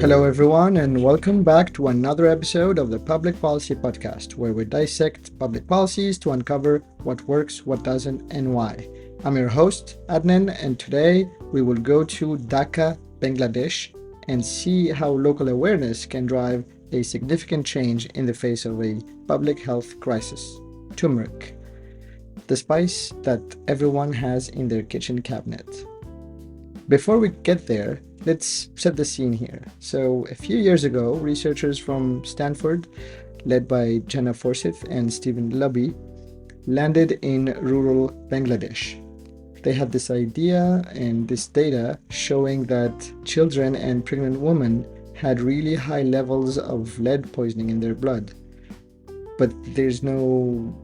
Hello, everyone, and welcome back to another episode of the Public Policy Podcast, where we dissect public policies to uncover what works, what doesn't, and why. I'm your host, Adnan, and today we will go to Dhaka, Bangladesh, and see how local awareness can drive a significant change in the face of a public health crisis. Turmeric, the spice that everyone has in their kitchen cabinet. Before we get there, let's set the scene here. So, a few years ago, researchers from Stanford, led by Jenna Forsyth and Stephen Lubby, landed in rural Bangladesh. They had this idea and this data showing that children and pregnant women had really high levels of lead poisoning in their blood. But there's no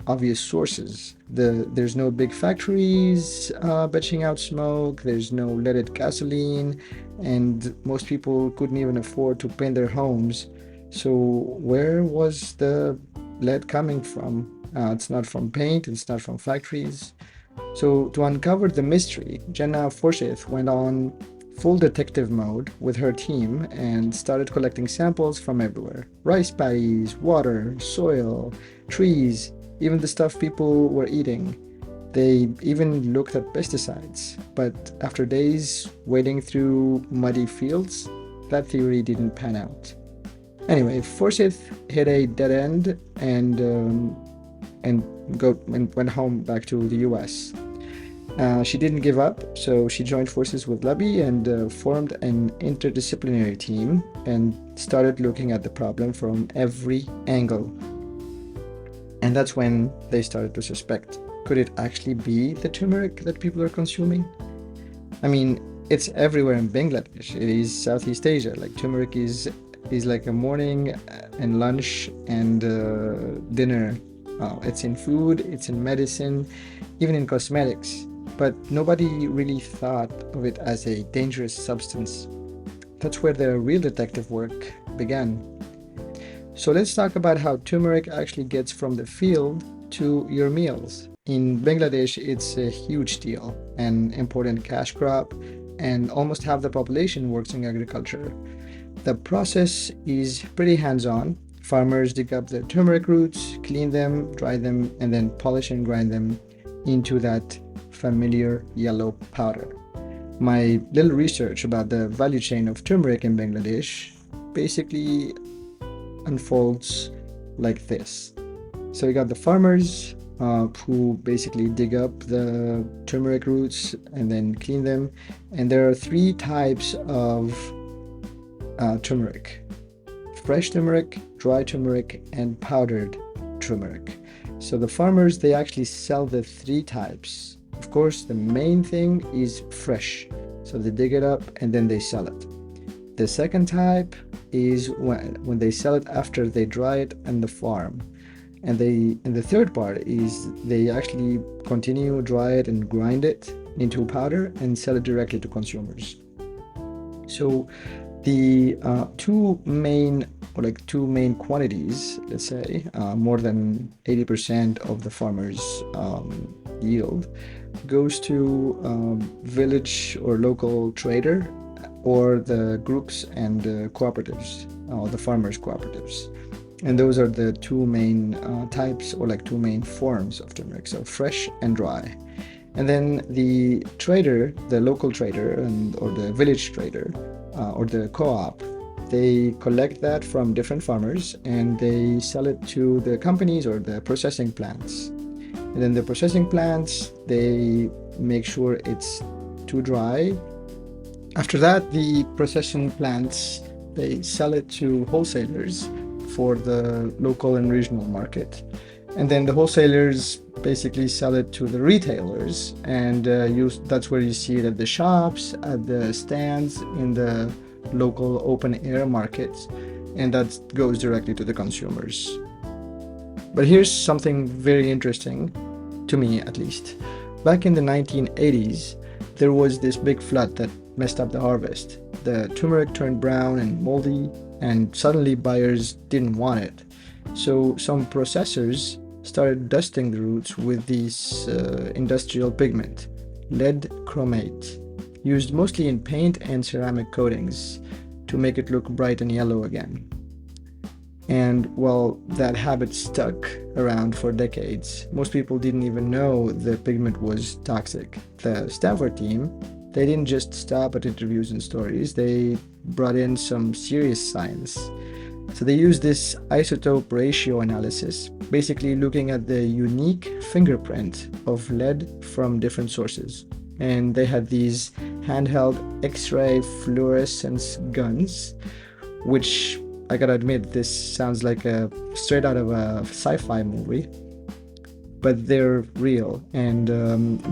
obvious sources. There's no big factories belching out smoke. There's no leaded gasoline, and most people couldn't even afford to paint their homes. So where was the lead coming from? It's not from paint. It's not from factories. So to uncover the mystery, Jenna Forsyth went on full detective mode with her team and started collecting samples from everywhere. Rice paddies, water, soil, trees, even the stuff people were eating. They even looked at pesticides, but after days wading through muddy fields, that theory didn't pan out. Anyway, Forsyth hit a dead end and went home back to the US. She didn't give up, so she joined forces with Lubby and formed an interdisciplinary team and started looking at the problem from every angle. And that's when they started to suspect, could it actually be the turmeric that people are consuming? I mean, it's everywhere in Bangladesh. It is Southeast Asia. Like, turmeric is like a morning and lunch and dinner. It's in food, it's in medicine, even in cosmetics. But nobody really thought of it as a dangerous substance. That's where the real detective work began. So let's talk about how turmeric actually gets from the field to your meals. In Bangladesh, it's a huge deal, an important cash crop, and almost half the population works in agriculture. The process is pretty hands-on. Farmers dig up the turmeric roots, clean them, dry them, and then polish and grind them into that familiar yellow powder. My little research about the value chain of turmeric in Bangladesh basically unfolds like this. So you got the farmers who basically dig up the turmeric roots and then clean them. And there are three types of turmeric: fresh turmeric, dry turmeric, and powdered turmeric. So the farmers, they actually sell the three types. Of course, the main thing is fresh. So they dig it up and then they sell it. The second type is when they sell it after they dry it on the farm. And the third part is they actually continue, dry it and grind it into powder and sell it directly to consumers. So the two main quantities, let's say, more than 80% of the farmers' yield goes to village or local trader or the groups and cooperatives, the farmers' cooperatives. And those are the two main types, or like two main forms of turmeric, so fresh and dry. And then the trader, the local trader or the village trader or the co-op, they collect that from different farmers and they sell it to the companies or the processing plants. And then the processing plants, they make sure it's too dry. After that, the processing plants, they sell it to wholesalers for the local and regional market. And then the wholesalers basically sell it to the retailers, and that's where you see it at the shops, at the stands, in the local open air markets, and that goes directly to the consumers. But here's something very interesting, to me at least. Back in the 1980s, there was this big flood that messed up the harvest. The turmeric turned brown and moldy, and suddenly buyers didn't want it. So some processors started dusting the roots with this industrial pigment, lead chromate. used mostly in paint and ceramic coatings to make it look bright and yellow again. And well, that habit stuck around for decades. Most people didn't even know the pigment was toxic. The Stanford team, they didn't just stop at interviews and stories, they brought in some serious science. So they used this isotope ratio analysis, basically looking at the unique fingerprint of lead from different sources. And they had these handheld X-ray fluorescence guns, which I gotta admit, this sounds like a straight out of a sci-fi movie, but they're real. And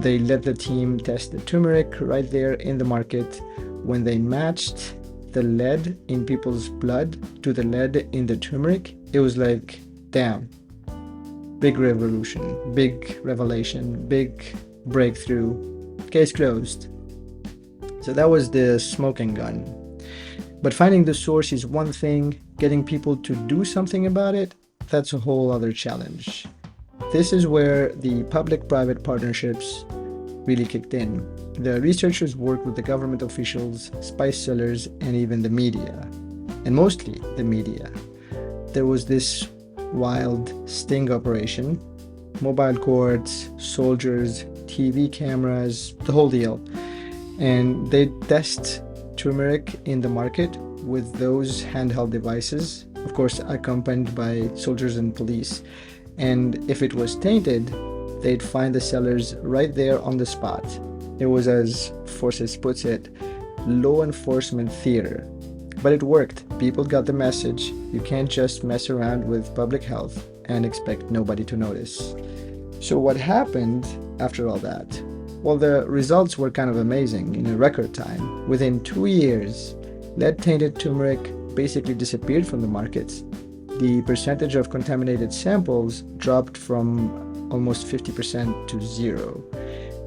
they let the team test the turmeric right there in the market. When they matched the lead in people's blood to the lead in the turmeric, it was like, damn, big revolution, big revelation, big breakthrough, case closed. So that was the smoking gun. But finding the source is one thing, getting people to do something about it, that's a whole other challenge. This is where the public-private partnerships really kicked in. The researchers worked with the government officials, spice sellers, and even the media. And mostly the media. There was this wild sting operation, mobile courts, soldiers, TV cameras, the whole deal. And they'd test turmeric in the market with those handheld devices, of course accompanied by soldiers and police. And if it was tainted, they'd find the sellers right there on the spot. It was, as Forces puts it, law enforcement theater. But it worked. People got the message. You can't just mess around with public health and expect nobody to notice. So what happened after all that? Well, the results were kind of amazing. In a record time, within 2 years, lead-tainted turmeric basically disappeared from the markets. The percentage of contaminated samples dropped from almost 50% to zero.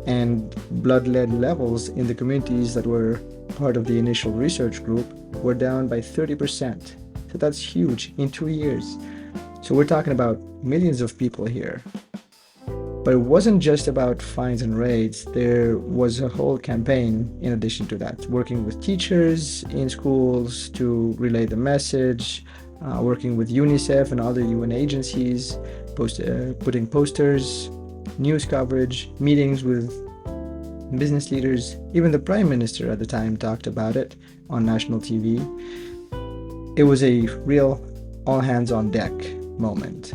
And blood lead levels in the communities that were part of the initial research group were down by 30%. So that's huge in 2 years. So we're talking about millions of people here. But it wasn't just about fines and raids. There was a whole campaign in addition to that, working with teachers in schools to relay the message, working with UNICEF and other UN agencies, putting posters, news coverage, meetings with business leaders. Even the Prime Minister at the time talked about it on national TV. It was a real all hands on deck moment.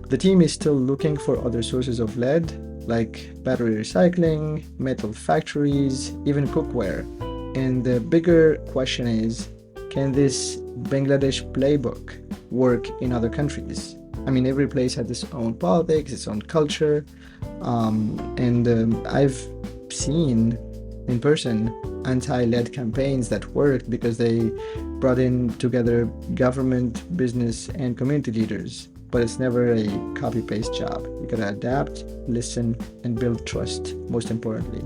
The team is still looking for other sources of lead, like battery recycling, metal factories, even cookware. And the bigger question is, can this Bangladesh playbook work in other countries? I mean, every place has its own politics, its own culture, and I've seen in person anti-lead campaigns that worked because they brought in together government, business, and community leaders. But it's never a copy-paste job. You gotta adapt, listen, and build trust, most importantly.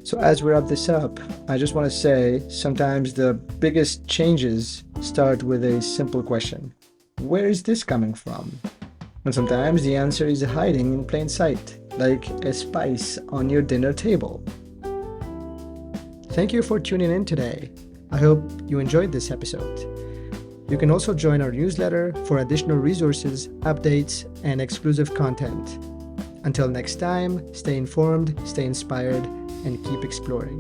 So as we wrap this up, I just want to say sometimes the biggest changes start with a simple question. Where is this coming from? And sometimes the answer is hiding in plain sight, like a spice on your dinner table. Thank you for tuning in today. I hope you enjoyed this episode. You can also join our newsletter for additional resources, updates, and exclusive content. Until next time, stay informed, stay inspired, and keep exploring.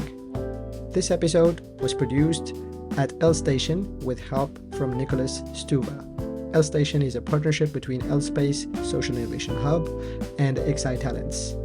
This episode was produced at L Station with help from Nicholas Stuba. L Station is a partnership between L Space Social Innovation Hub and XI Talents.